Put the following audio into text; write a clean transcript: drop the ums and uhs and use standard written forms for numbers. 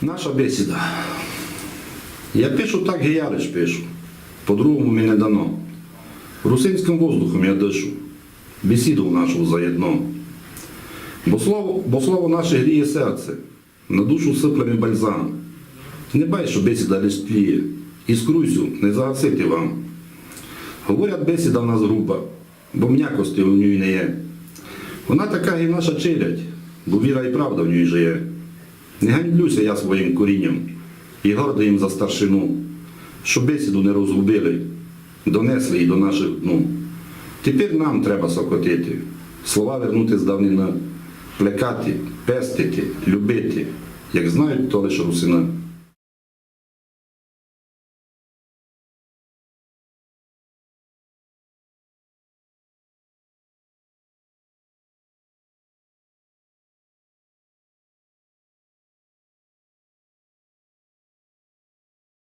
Наша бесіда. Я пишу так, Гіярич пишу. По-другому мені не дано. Русинським воздухом я дишу. Бесіду нашу заєдно. Бо слово наше гріє серце. На душу сипле бальзам. Не бай, що бесіда лиш тліє. Іскруйсю не загасити вам. Говорять, бесіда в нас груба, бо м'якості в ній не є. Вона така і наша челядь, бо віра і правда в ній жиє. Не ганьблюся я своїм корінням і гордий їм за старшину, що бесіду не розгубили, донесли її до наших дну. Тепер нам треба сокотити, слова вернути з давнина, плекати, пестити, любити, як знають то лише русина.